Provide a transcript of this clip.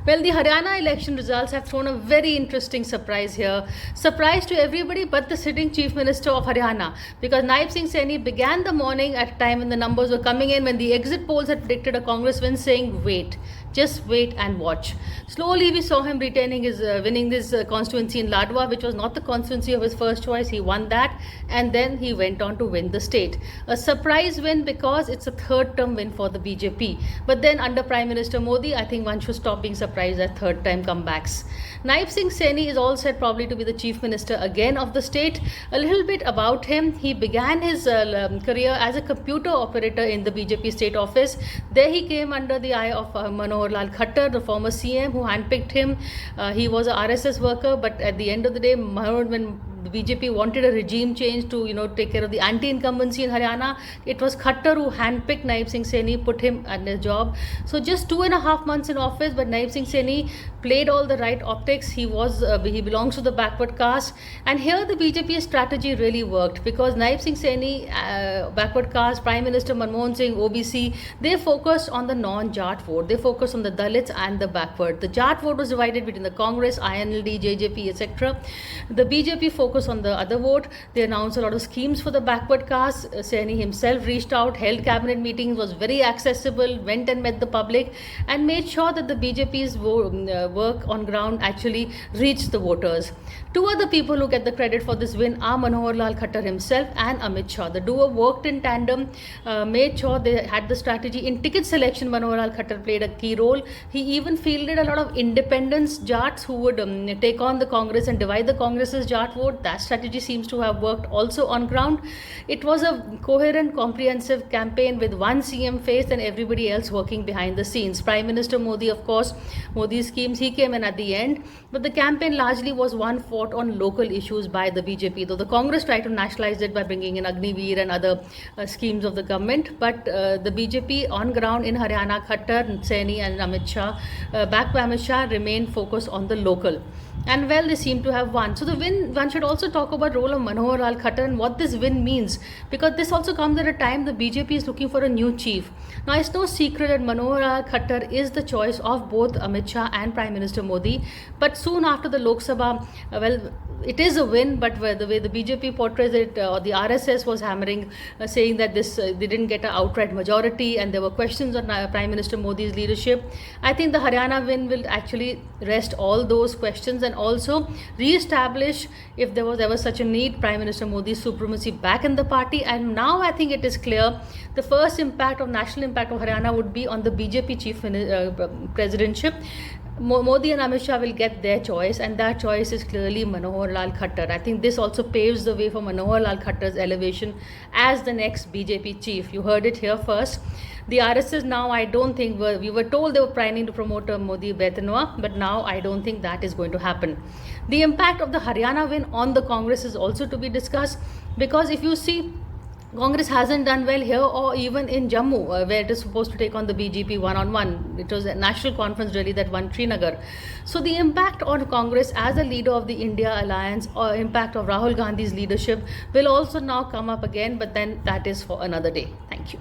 Well, the Haryana election results have thrown a very interesting surprise here. Surprise to everybody but the sitting Chief Minister of Haryana, because Naib Singh Saini began the morning at a time when the numbers were coming in, when the exit polls had predicted a Congress win, saying, wait. Just wait and watch. Slowly, we saw him retaining his winning this constituency in Ladwa, which was not the constituency of his first choice. He won that, and then he went on to win the state. A surprise win because it's a third-term win for the BJP. But then, under Prime Minister Modi, I think one should stop being surprised at third-time comebacks. Naib Singh Saini is all set probably to be the Chief Minister again of the state. A little bit about him: he began his career as a computer operator in the BJP state office. There, he came under the eye of Manohar Lal Khattar, the former CM, who handpicked him. He was a RSS worker, but at the end of the day, when the BJP wanted a regime change to take care of the anti-incumbency in Haryana, it was Khattar who handpicked Naib Singh Saini, put him at his job. So just 2.5 months in office, but Naib Singh Saini played all the right optics. He belongs to the backward caste, and here the BJP strategy really worked, because Naib Singh Saini, backward caste, Prime Minister Manmohan Singh, OBC, they focused on the non-Jat vote. They focused on the Dalits and the backward. The Jat vote was divided between the Congress, INLD, JJP, etc. The BJP focused on the other vote. They announced a lot of schemes for the backward caste. Saini himself reached out, held cabinet meetings, was very accessible, went and met the public, and made sure that the BJP's work on ground actually reached the voters. Two other people who get the credit for this win are Manohar Lal Khattar himself and Amit Shah. The duo worked in tandem, made sure they had the strategy. In ticket selection, Manohar Lal Khattar played a key role. He even fielded a lot of independents, Jats, who would take on the Congress and divide the Congress's Jat vote. That strategy seems to have worked also on ground. It was a coherent, comprehensive campaign with one CM face and everybody else working behind the scenes. Prime Minister Modi, of course, Modi's schemes, he came in at the end. But the campaign largely was one fought on local issues by the BJP, though the Congress tried to nationalize it by bringing in Agniveer and other schemes of the government. But the BJP on ground in Haryana, Khattar, Saini and Amit Shah, backed by Amit Shah, remained focused on the local. And well, they seem to have won. So the win, one should also talk about the role of Manohar Lal Khattar and what this win means, because this also comes at a time the BJP is looking for a new chief. Now, it's no secret that Manohar Lal Khattar is the choice of both Amit Shah and Prime Minister Modi. But soon after the Lok Sabha, it is a win, but the way the BJP portrays it, or the RSS was hammering, saying that they didn't get an outright majority, and there were questions on Prime Minister Modi's leadership. I think the Haryana win will actually rest all those questions and also re-establish, if there was ever such a need, Prime Minister Modi's supremacy back in the party. And now I think it is clear the first national impact of Haryana would be on the BJP chief presidentship. Modi and Amit Shah will get their choice, and that choice is clearly Manohar Lal Khattar. I think this also paves the way for Manohar Lal Khattar's elevation as the next BJP chief. You heard it here first. The RSS now, I don't think, we were told they were planning to promote a Modi Bethanwa, but now I don't think that is going to happen. The impact of the Haryana win on the Congress is also to be discussed, because if you see, Congress hasn't done well here or even in Jammu, where it is supposed to take on the BJP one-on-one. It was a national conference really that won Srinagar. So the impact on Congress as a leader of the India Alliance, or impact of Rahul Gandhi's leadership, will also now come up again, but then that is for another day. Thank you.